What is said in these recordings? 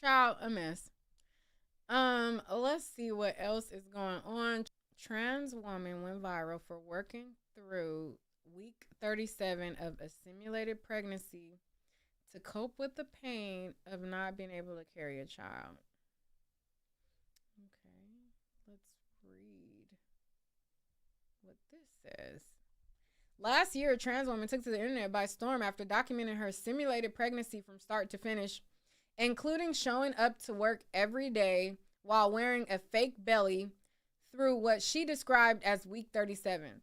Child, a mess. Let's see what else is going on. Trans woman went viral for working through week 37 of a simulated pregnancy to cope with the pain of not being able to carry a child. Okay, let's read what this says. Last year, a trans woman took to the internet by storm after documenting her simulated pregnancy from start to finish, including showing up to work every day while wearing a fake belly through what she described as week 37.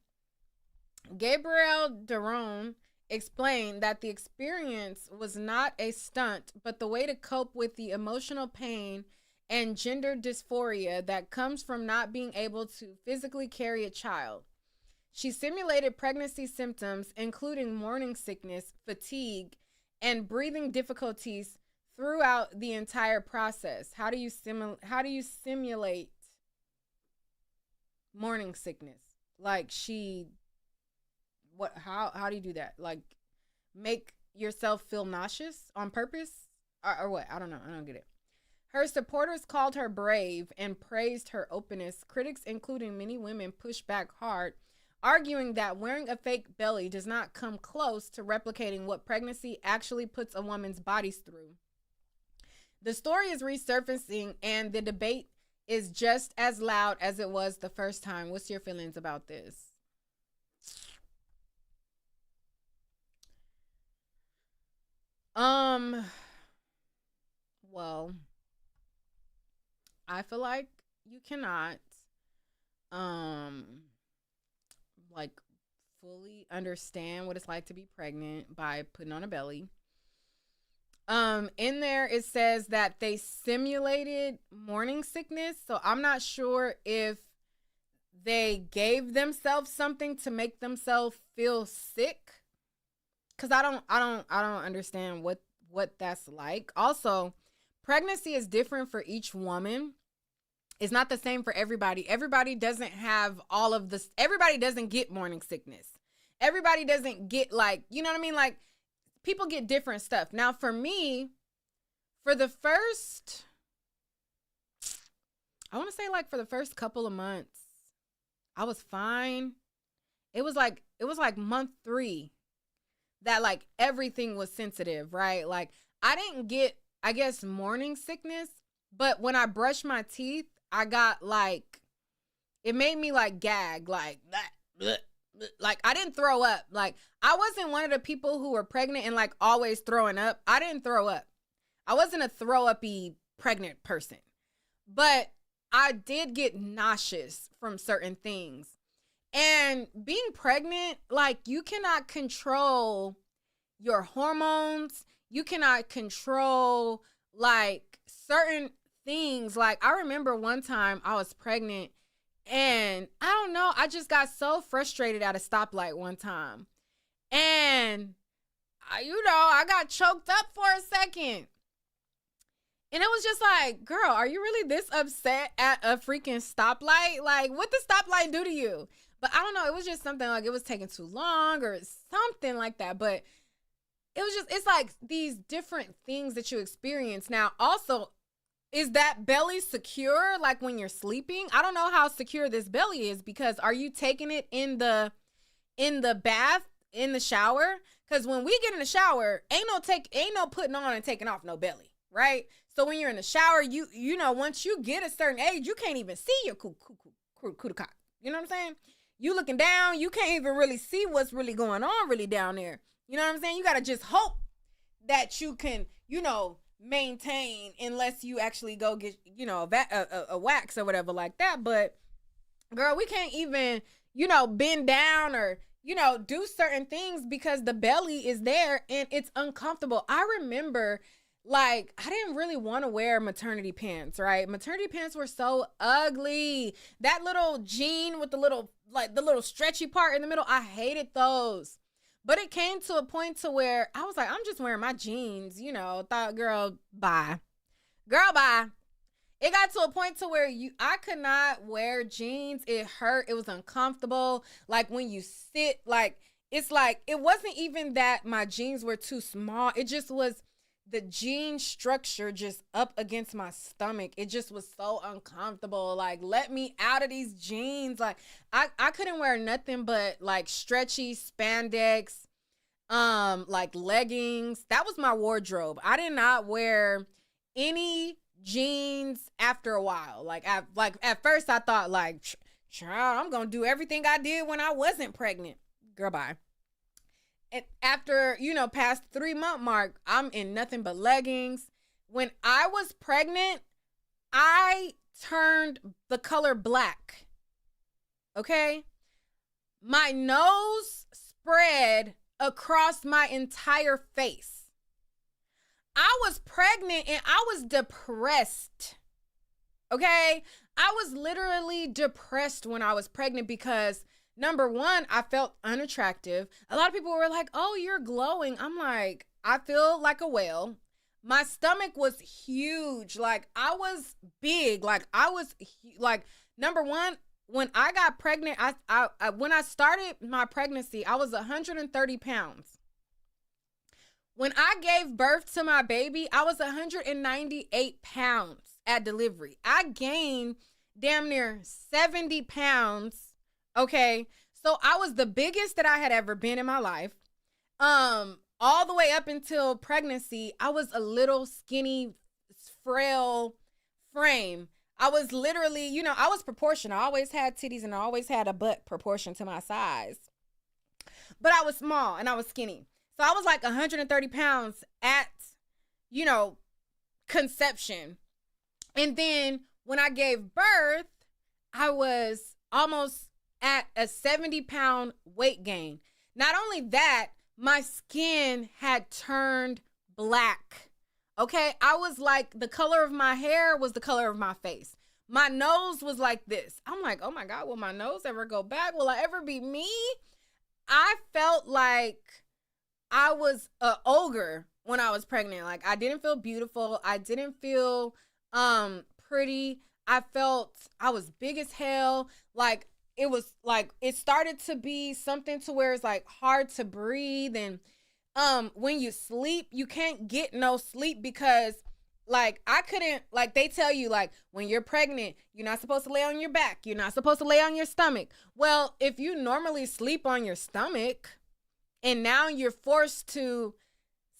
Gabrielle Daron explained that the experience was not a stunt, but the way to cope with the emotional pain and gender dysphoria that comes from not being able to physically carry a child. She simulated pregnancy symptoms, including morning sickness, fatigue, and breathing difficulties throughout the entire process. How do you simulate morning sickness? Like how do you do that? Like make yourself feel nauseous on purpose or what? I don't know. I don't get it. Her supporters called her brave and praised her openness. Critics, including many women, pushed back hard, arguing that wearing a fake belly does not come close to replicating what pregnancy actually puts a woman's body through. The story is resurfacing and the debate is just as loud as it was the first time. What's your feelings about this? Well, I feel like you cannot um like fully understand what it's like to be pregnant by putting on a belly. In there it says that they simulated morning sickness, so I'm not sure if they gave themselves something to make themselves feel sick, cuz I don't understand what that's like. Also, pregnancy is different for each woman. It's not the same for everybody. Everybody doesn't have all of this. Everybody doesn't get morning sickness. Everybody doesn't get, like, you know what I mean? Like, people get different stuff. Now, for me, for the first, I want to say like for the first couple of months, I was fine. It was like month 3 that like everything was sensitive, right? Like I didn't get, I guess, morning sickness, but when I brushed my teeth, I got like, it made me like gag, like that. Like I didn't throw up. Like I wasn't one of the people who were pregnant and like always throwing up. I didn't throw up. I wasn't a throw uppy pregnant person, but I did get nauseous from certain things. And being pregnant, like you cannot control your hormones. You cannot control like certain things. Like I remember one time I was pregnant and I don't know, I just got so frustrated at a stoplight one time. And I got choked up for a second. And it was just like, girl, are you really this upset at a freaking stoplight? Like, what did stoplight do to you? But I don't know, it was just something like it was taking too long or something like that. But it's like these different things that you experience. Now, also, is that belly secure like when you're sleeping? I don't know how secure this belly is, because are you taking it in the bath, in the shower? Because when we get in the shower, ain't no putting on and taking off no belly, right? So when you're in the shower, you know, once you get a certain age, you can't even see your cock. You know what I'm saying? You looking down, you can't even really see what's really going on really down there. You know what I'm saying? You got to just hope that you can, you know, maintain, unless you actually go get, you know, a wax or whatever like that. But girl, we can't even, you know, bend down or, you know, do certain things because the belly is there and it's uncomfortable. I remember, like, I didn't really want to wear maternity pants, right? Maternity pants were so ugly. That little jean with the little stretchy part in the middle, I hated those. But it came to a point to where I was like, I'm just wearing my jeans, you know, thought, girl, bye. Girl, bye. It got to a point to where I could not wear jeans. It hurt. It was uncomfortable. Like when you sit, like, it's like, it wasn't even that my jeans were too small. It just was the jean structure just up against my stomach. It just was so uncomfortable. Like, let me out of these jeans. Like, I couldn't wear nothing but like stretchy spandex, like leggings. That was my wardrobe. I did not wear any jeans after a while. Like at first I thought like, child, I'm gonna do everything I did when I wasn't pregnant. Girl, bye. And after, past 3-month mark, I'm in nothing but leggings. When I was pregnant, I turned the color black. Okay? My nose spread across my entire face. I was pregnant and I was depressed. Okay? I was literally depressed when I was pregnant because number one, I felt unattractive. A lot of people were like, oh, you're glowing. I'm like, I feel like a whale. My stomach was huge. Like, I was big. Like, number one, when I got pregnant, when I started my pregnancy, I was 130 pounds. When I gave birth to my baby, I was 198 pounds at delivery. I gained damn near 70 pounds. Okay, so I was the biggest that I had ever been in my life. All the way up until pregnancy, I was a little skinny, frail frame. I was literally, I was proportional. I always had titties and I always had a butt proportion to my size. But I was small and I was skinny. So I was like 130 pounds at, conception. And then when I gave birth, I was almost at a 70-pound weight gain. Not only that, my skin had turned black. Okay, I was like, the color of my hair was the color of my face. My nose was like this. I'm like, oh my God, will my nose ever go back? Will I ever be me? I felt like I was an ogre when I was pregnant. Like, I didn't feel beautiful. I didn't feel pretty. I felt I was big as hell. Like, it was like, it started to be something to where it's like hard to breathe. And when you sleep, you can't get no sleep because like I couldn't, like they tell you like when you're pregnant, you're not supposed to lay on your back. You're not supposed to lay on your stomach. Well, if you normally sleep on your stomach and now you're forced to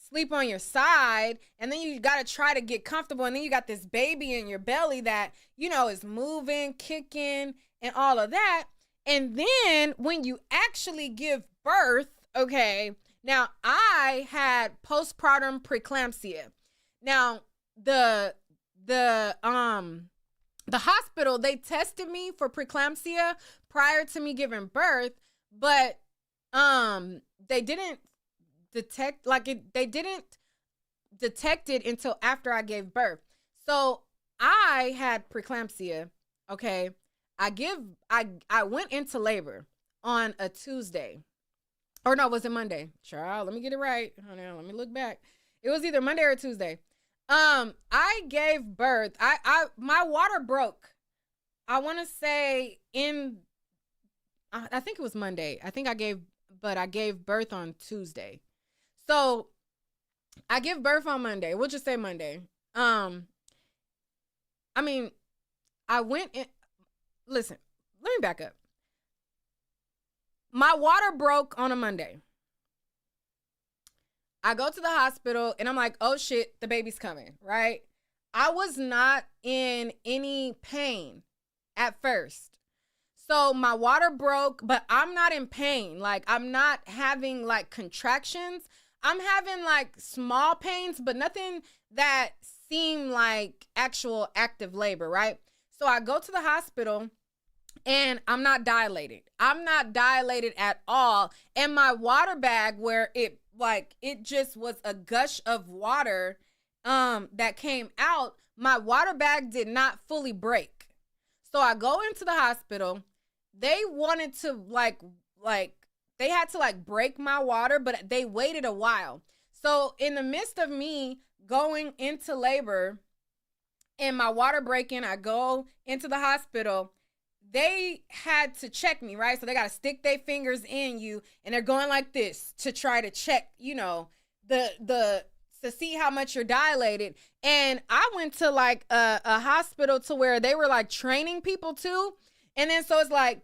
sleep on your side and then you got to try to get comfortable and then you got this baby in your belly that, is moving, kicking, and all of that. And then when you actually give birth, okay, now I had postpartum preeclampsia. Now the hospital, they tested me for preeclampsia prior to me giving birth, but they didn't detect they didn't detect it until after I gave birth. So I had preeclampsia, okay? I went into labor on a Tuesday. Or no, was it Monday? Child, let me get it right. Hold on, let me look back. It was either Monday or Tuesday. I gave birth. My water broke. I want to say I think it was Monday. I gave birth on Tuesday. So I give birth on Monday. We'll just say Monday. I went in. Listen, let me back up. My water broke on a Monday. I go to the hospital and I'm like, oh shit, the baby's coming, right? I was not in any pain at first. So my water broke, but I'm not in pain. Like, I'm not having like contractions. I'm having like small pains, but nothing that seemed like actual active labor, right? So I go to the hospital and I'm not dilated. I'm not dilated at all. And my water bag, where it just was a gush of water that came out, my water bag did not fully break. So I go into the hospital. They wanted to they had to break my water, but they waited a while. So in the midst of me going into labor and my water breaking, I go into the hospital. They had to check me, right? So they got to stick their fingers in you and they're going like this to try to check, the to see how much you're dilated. And I went to like a hospital to where they were like training people too. And then so it's like,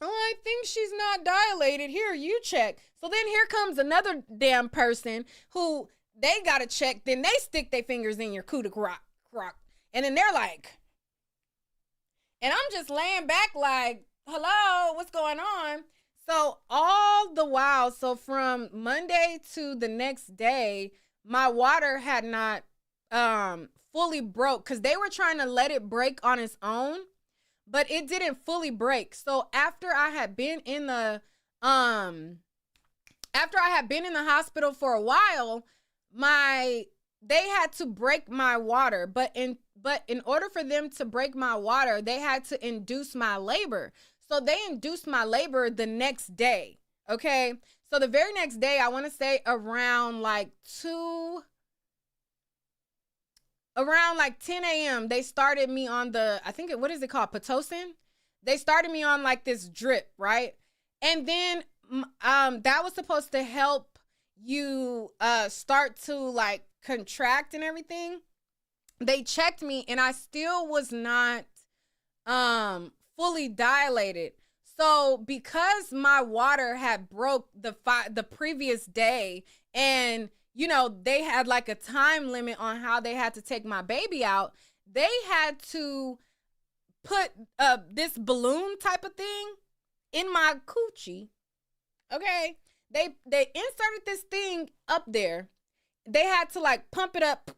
oh, I think she's not dilated. Here, you check. So then here comes another damn person who they got to check. Then they stick their fingers in your coup de croc. And then they're like, and I'm just laying back like, hello, what's going on? So all the while, so from Monday to the next day, my water had not fully broke because they were trying to let it break on its own, but it didn't fully break. So after I had been in the hospital for a while, they had to break my water, but in order for them to break my water, they had to induce my labor. So they induced my labor the next day. Okay. So the very next day, I want to say around like 10 a.m., they started me on what is it called? Pitocin. They started me on like this drip, right? And then that was supposed to help you start to like contract and everything. They checked me and I still was not fully dilated. So because my water had broke the previous day, and you know they had like a time limit on how they had to take my baby out, they had to put this balloon type of thing in my coochie. Okay, they inserted this thing up there. They had to like pump it up,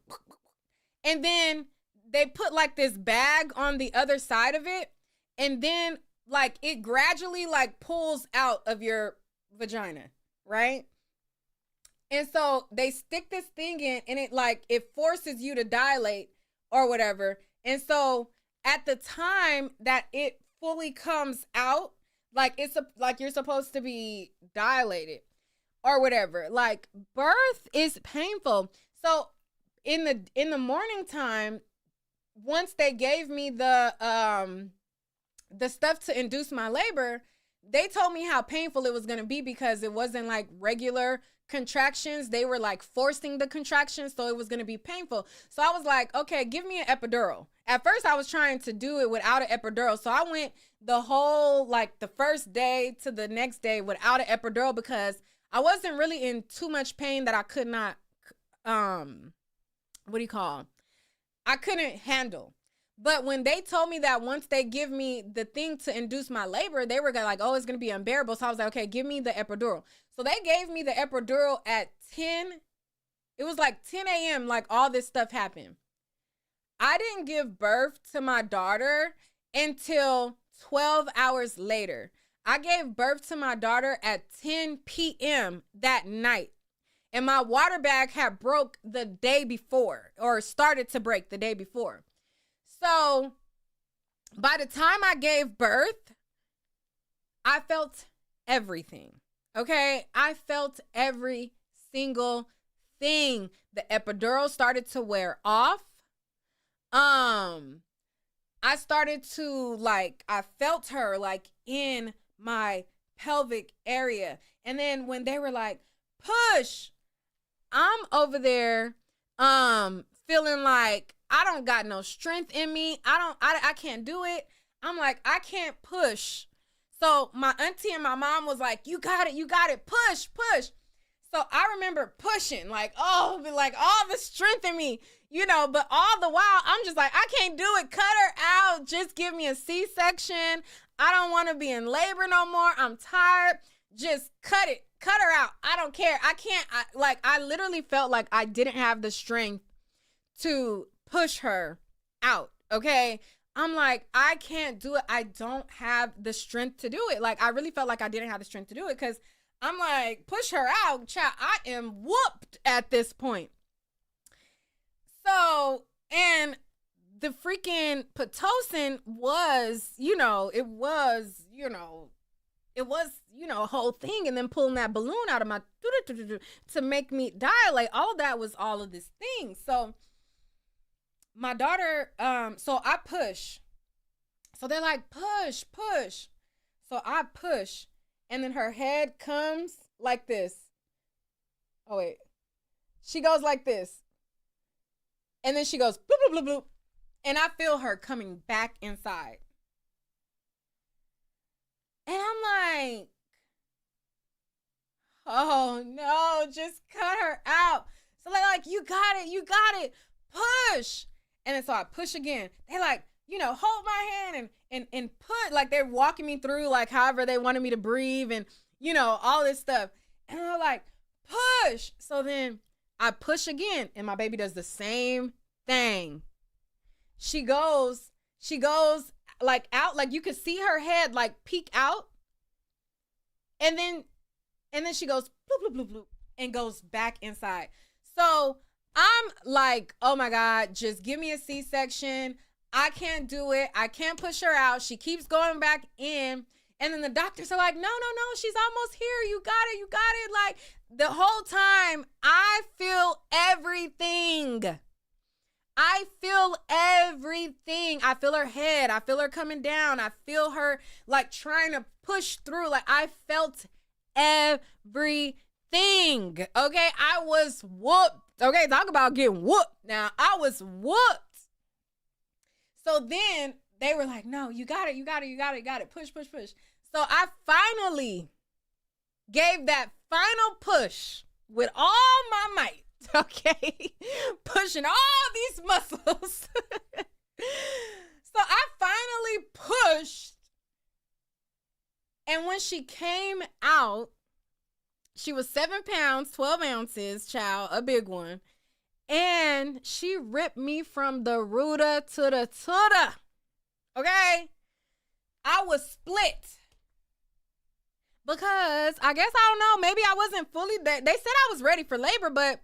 and then they put like this bag on the other side of it, and then like it gradually like pulls out of your vagina, right? And so they stick this thing in, and it forces you to dilate or whatever. And so at the time that it fully comes out, like you're supposed to be dilated or whatever. Like birth is painful. So in the morning time, once they gave me the stuff to induce my labor, they told me how painful it was going to be because it wasn't like regular contractions. They were like forcing the contractions, so it was going to be painful. So I was like, okay, give me an epidural. At first I was trying to do it without an epidural. So I went the whole, like the first day to the next day without an epidural because I wasn't really in too much pain that I could not, I couldn't handle. But when they told me that once they give me the thing to induce my labor, they were like, oh, it's going to be unbearable. So I was like, okay, give me the epidural. So they gave me the epidural at 10. It was like 10 a.m. Like all this stuff happened. I didn't give birth to my daughter until 12 hours later. I gave birth to my daughter at 10 p.m. that night. And my water bag had broke the day before, or started to break the day before. So by the time I gave birth, I felt everything. Okay. I felt every single thing. The epidural started to wear off. I started to I felt her like in my pelvic area. And then when they were like, push, I'm over there, feeling like I don't got no strength in me. I can't do it. I'm like, I can't push. So my auntie and my mom was like, you got it, push. So I remember pushing, like all the strength in me, but all the while I'm just like, I can't do it. Cut her out. Just give me a C-section. I don't want to be in labor no more. I'm tired. Just cut her out. I don't care. I can't, I literally felt like I didn't have the strength to push her out. Okay. I'm like, I can't do it. I don't have the strength to do it. Like, I really felt like I didn't have the strength to do it because I'm like, push her out, child. I am whooped at this point. So, and the freaking Pitocin was, a whole thing. And then pulling that balloon out of my to make me dilate. All of that was all of this thing. So my daughter, so I push. So they're like, push. So I push. And then her head comes like this. Oh, wait. She goes like this. And then she goes bloop, bloop, bloop, bloop. And I feel her coming back inside. And I'm like, oh no, just cut her out. So they're like, you got it, push. And then so I push again. They like, hold my hand and put, like they're walking me through like however they wanted me to breathe and, all this stuff. And they're like, push. So then I push again and my baby does the same thing. She goes like out, like you could see her head like peek out. And then she goes bloop, bloop, bloop, bloop, and goes back inside. So I'm like, oh my God, just give me a C-section. I can't do it. I can't push her out. She keeps going back in. And then the doctors are like, no, she's almost here. You got it. Like the whole time I feel everything. I feel her head. I feel her coming down. I feel her like trying to push through. Like I felt everything. Okay. I was whooped. Okay. Talk about getting whooped. Now I was whooped. So then they were like, no, you got it. Push. So I finally gave that final push with all my might. Okay. Pushing all these muscles. So I finally pushed. And when she came out, she was 7 pounds, 12 ounces, child, a big one. And she ripped me from the rooter to the tutor. Okay? I was split. Because I guess, I don't know, maybe I wasn't fully, they said I was ready for labor, but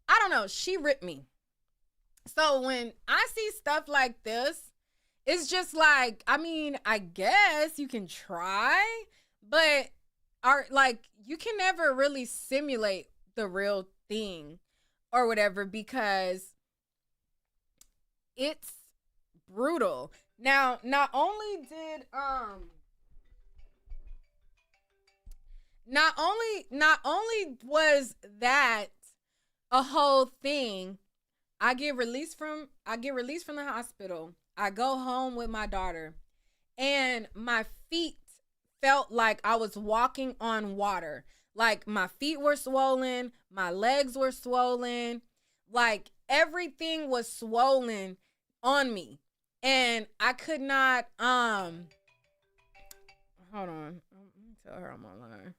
I don't know. She ripped me. So when I see stuff like this, it's just like, I mean, I guess you can try, but you can never really simulate the real thing or whatever because it's brutal. Now, not only was that a whole thing, I get released from the hospital. I go home with my daughter and my feet felt like I was walking on water. Like my feet were swollen, my legs were swollen, like everything was swollen on me. And I could not hold on. Let me tell her I'm online.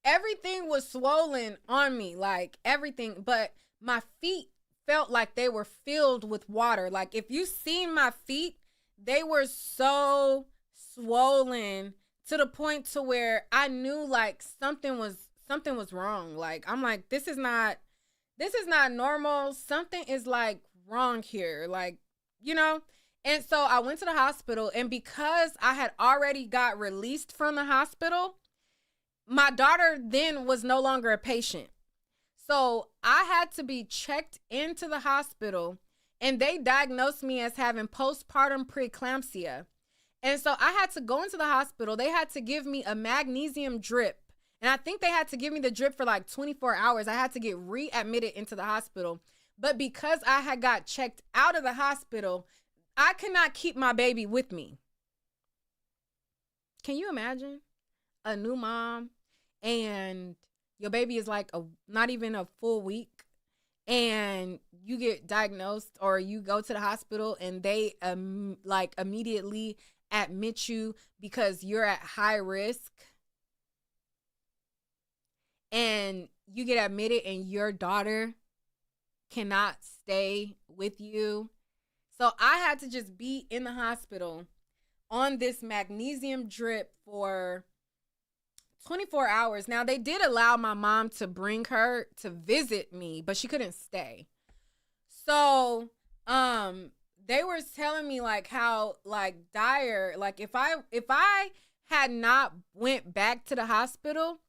Everything was swollen on me, like everything, but my feet felt like they were filled with water. Like if you seen my feet, they were so swollen to the point to where I knew like something was wrong. Like I'm like, this is not normal. Something is like wrong here. Like, And so I went to the hospital, and because I had already got released from the hospital, my daughter then was no longer a patient. So I had to be checked into the hospital, and they diagnosed me as having postpartum preeclampsia. And so I had to go into the hospital. They had to give me a magnesium drip. And I think they had to give me the drip for like 24 hours. I had to get readmitted into the hospital. But because I had got checked out of the hospital, I could not keep my baby with me. Can you imagine a new mom and your baby is like not even a full week, and you get diagnosed or you go to the hospital and they like immediately admit you because you're at high risk, and you get admitted and your daughter cannot stay with you. So I had to just be in the hospital on this magnesium drip for 24 hours. Now, they did allow my mom to bring her to visit me, but she couldn't stay. So, they were telling me like how like dire, like if I had not went back to the hospital,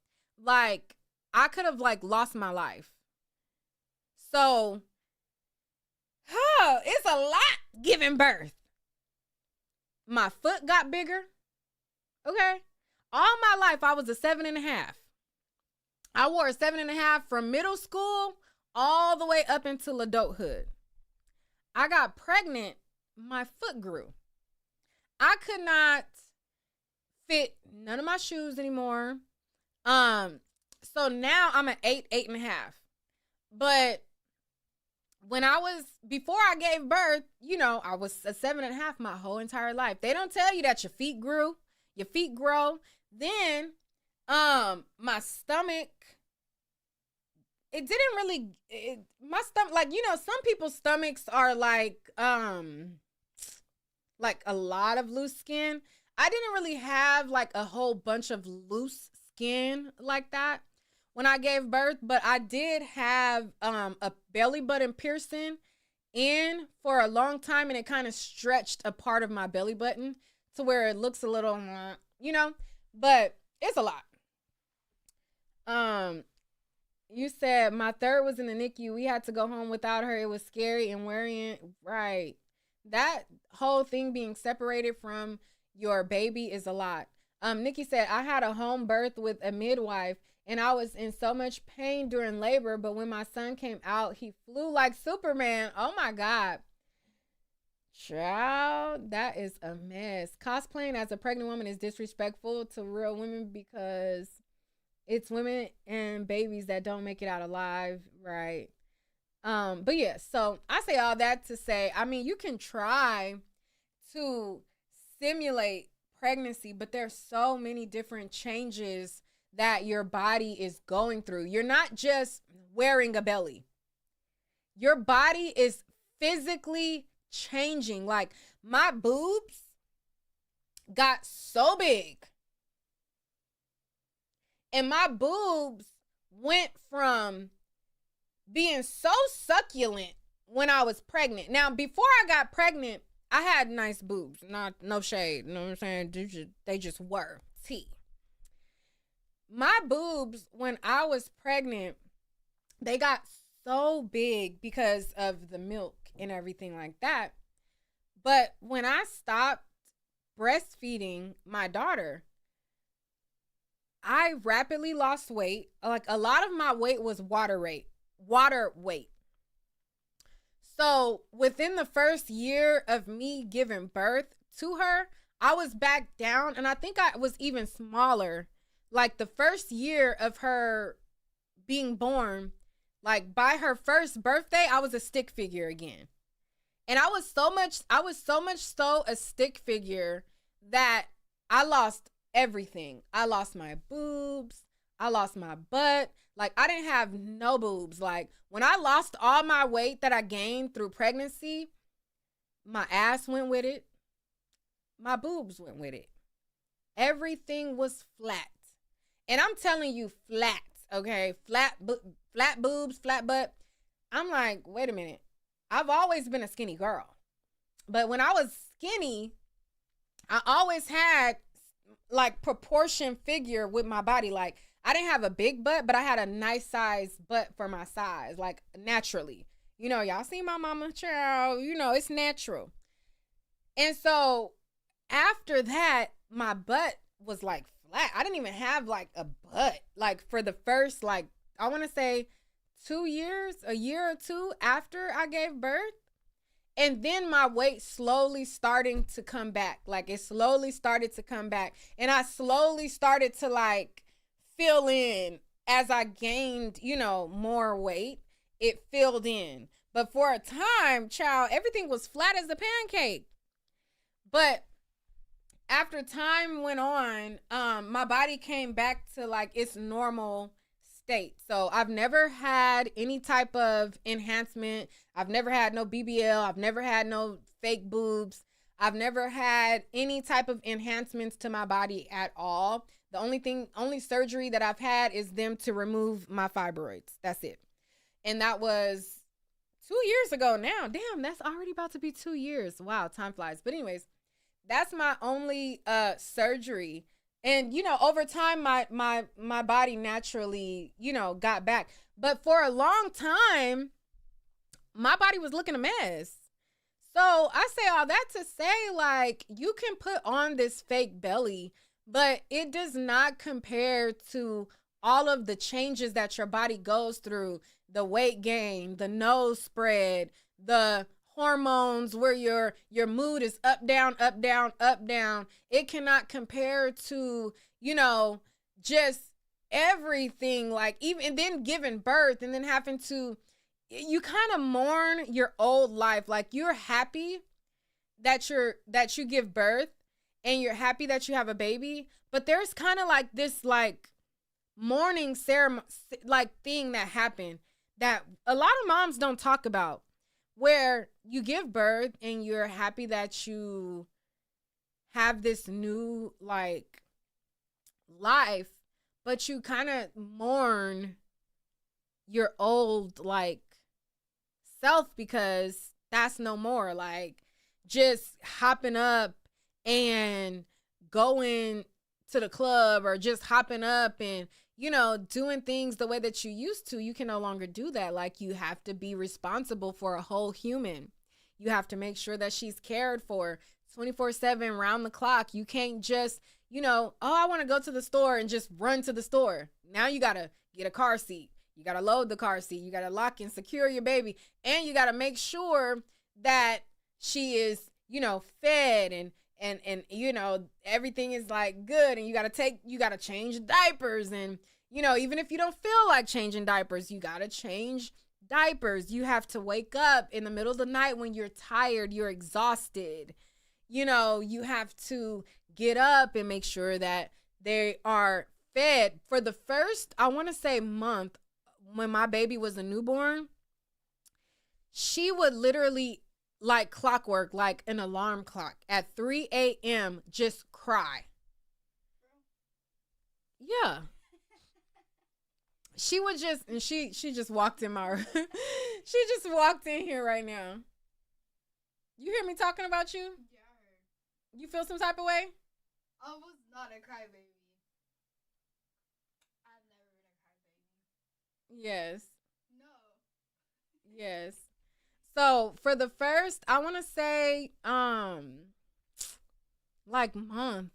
like I could have like lost my life. So, it's a lot giving birth. my foot got bigger. Okay. All my life, I was a 7.5. I wore a 7.5 from middle school all the way up until adulthood. I got pregnant, my foot grew. I could not fit none of my shoes anymore. So now I'm an 8.5. But before I gave birth, I was a 7.5 my whole entire life. They don't tell you that your feet grew, your feet grow. Then, my stomach, it didn't really, my stomach, some people's stomachs are like a lot of loose skin. I didn't really have like a whole bunch of loose skin like that when I gave birth, but I did have a belly button piercing in for a long time, and it kind of stretched a part of my belly button to where it looks a little, but it's a lot. You said my third was in the NICU. We had to go home without her. It was scary and worrying. Right. That whole thing being separated from your baby is a lot. Nikki said, I had a home birth with a midwife and I was in so much pain during labor, but when my son came out, he flew like Superman. Oh my God. Child, that is a mess. Cosplaying as a pregnant woman is disrespectful to real women because it's women and babies that don't make it out alive, right? But yeah, so I say all that to say, you can try to simulate pregnancy, but there's so many different changes that your body is going through. You're not just wearing a belly. Your body is physically changing. Like my boobs got so big. And my boobs went from being so succulent when I was pregnant. Now, before I got pregnant, I had nice boobs. No shade. You know what I'm saying? They just were. T. My boobs, when I was pregnant, they got so big because of the milk and everything like that. But when I stopped breastfeeding my daughter, I rapidly lost weight. Like a lot of my weight was water weight. So within the first year of me giving birth to her, I was back down, and I think I was even smaller. Like the first year of her being born, like by her first birthday, I was a stick figure again. And I was so much so a stick figure that I lost everything. I lost my boobs. I lost my butt. Like I didn't have no boobs. Like when I lost all my weight that I gained through pregnancy, my ass went with it. My boobs went with it. Everything was flat. And I'm telling you, flat, okay? Flat boobs, flat butt. I'm like, wait a minute. I've always been a skinny girl. But when I was skinny, I always had like proportion figure with my body. Like I didn't have a big butt, but I had a nice size butt for my size, like naturally. Y'all see my mama, child, it's natural. And so after that, my butt was like flat. I didn't even have like a butt, like for the first, like, I want to say 2 years, a year or two after I gave birth. And then my weight slowly starting to come back. Like it slowly started to come back. And I slowly started to like fill in as I gained, more weight. It filled in. But for a time, child, everything was flat as a pancake. But after time went on, my body came back to like its normal state. So I've never had any type of enhancement. I've never had no BBL. I've never had no fake boobs. I've never had any type of enhancements to my body at all. The only surgery that I've had is them to remove my fibroids. That's it. And that was 2 years ago now. Damn, that's already about to be 2 years. Wow, time flies. But anyways, that's my only surgery. And, over time, my body naturally, got back. But for a long time, my body was looking a mess. So I say all that to say, like, you can put on this fake belly, but it does not compare to all of the changes that your body goes through, the weight gain, the nose spread, the hormones where your mood is up, down, up, down, up, down. It cannot compare to, you know, just everything, like, even, and then giving birth and then having to, you kind of mourn your old life. Like, you're happy that you give birth and you're happy that you have a baby, but there's kind of like this, like, mourning ceremony, like, thing that happened that a lot of moms don't talk about, where you give birth and you're happy that you have this new, like, life, but you kind of mourn your old, like, self, because that's no more. Like, just hopping up and going to the club, or just hopping up and, you know, doing things the way that you used to, you can no longer do that. Like, you have to be responsible for a whole human. You have to make sure that she's cared for 24/7, round the clock. You can't just, you know, oh, I want to go to the store and just run to the store. Now you got to get a car seat. You got to load the car seat. You got to lock and secure your baby. And you got to make sure that she is, you know, fed, and you know, everything is, like, good. And you got to change diapers. And, you know, even if you don't feel like changing diapers, you got to change diapers. You have to wake up in the middle of the night when you're tired, you're exhausted. You know, you have to get up and make sure that they are fed. For the first, I want to say, month, when my baby was a newborn, she would literally, like clockwork, like an alarm clock, at 3 a.m. just cry. Yeah. She would just, and she just walked in my, she just walked in here right now. You hear me talking about you? Yeah, I heard. You feel some type of way? I was not a crybaby. I've never been a crybaby. Yes. No. Yes. So for the first, I want to say, like, month,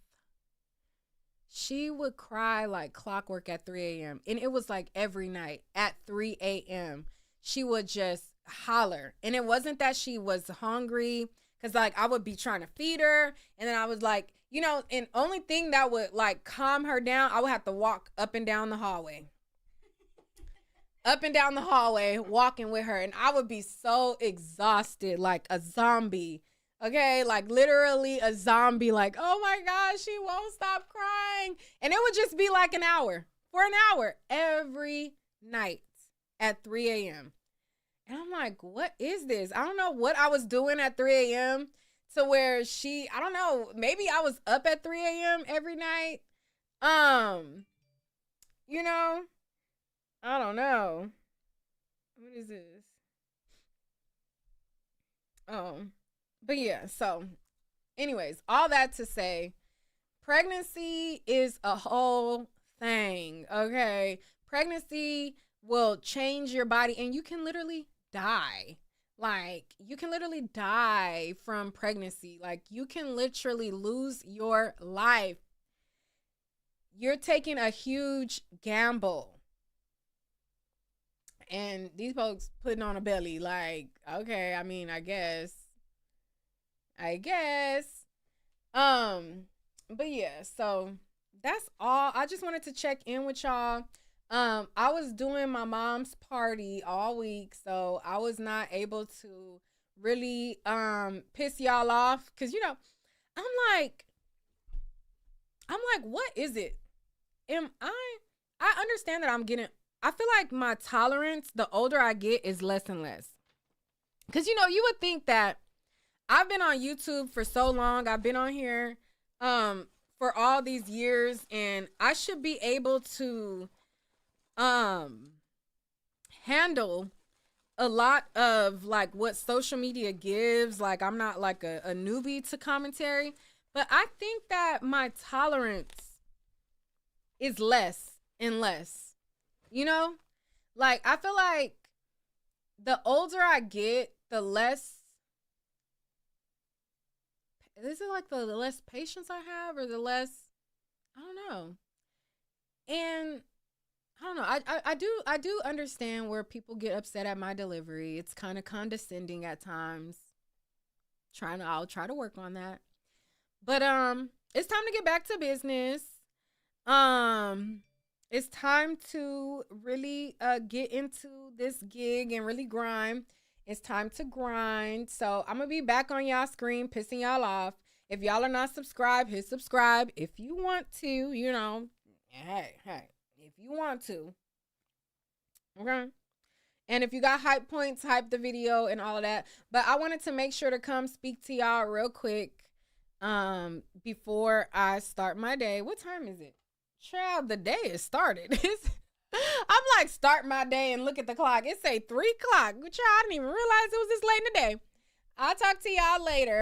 she would cry like clockwork at 3 a.m. And it was like every night at 3 a.m. She would just holler. And it wasn't that she was hungry, because, like, I would be trying to feed her. And then I was like, you know, and only thing that would, like, calm her down, I would have to walk up and down the hallway. Up and down the hallway, walking with her. And I would be so exhausted, like a zombie. Okay, like literally a zombie, like, oh my gosh, she won't stop crying. And it would just be like an hour, for an hour, every night at 3 a.m. And I'm like, what is this? I don't know what I was doing at 3 a.m. to where I don't know, maybe I was up at 3 a.m. every night. You know, I don't know. What is this? But yeah, so anyways, all that to say, pregnancy is a whole thing, okay? Pregnancy will change your body, and you can literally die. Like, you can literally die from pregnancy. Like, you can literally lose your life. You're taking a huge gamble. And these folks putting on a belly, like, okay, I mean, I guess. But yeah, so that's all. I just wanted to check in with y'all. I was doing my mom's party all week, so I was not able to really piss y'all off, cuz, you know, I'm like, what is it? I understand that I feel like my tolerance, the older I get, is less and less. Cuz, you know, you would think that I've been on YouTube for so long. I've been on here for all these years, and I should be able to handle a lot of, like, what social media gives. Like, I'm not like a newbie to commentary, but I think that my tolerance is less and less. You know? Like, I feel like the older I get, the less is it like the less patience I have, or the less, I don't know. And I don't know. I do understand where people get upset at my delivery. It's kind of condescending at times. I'll try to work on that. But it's time to get back to business. Um it's time to really get into this gig and really grind. It's time to grind. So I'm gonna be back on y'all screen pissing y'all off. If y'all are not subscribed, hit subscribe. If you want to, hey, if you want to. Okay. And if you got hype points, hype the video and all of that. But I wanted to make sure to come speak to y'all real quick before I start my day. What time is it? Child, the day is started. I'm like, start my day and look at the clock. It say 3 o'clock. Child, I didn't even realize it was this late in the day. I'll talk to y'all later.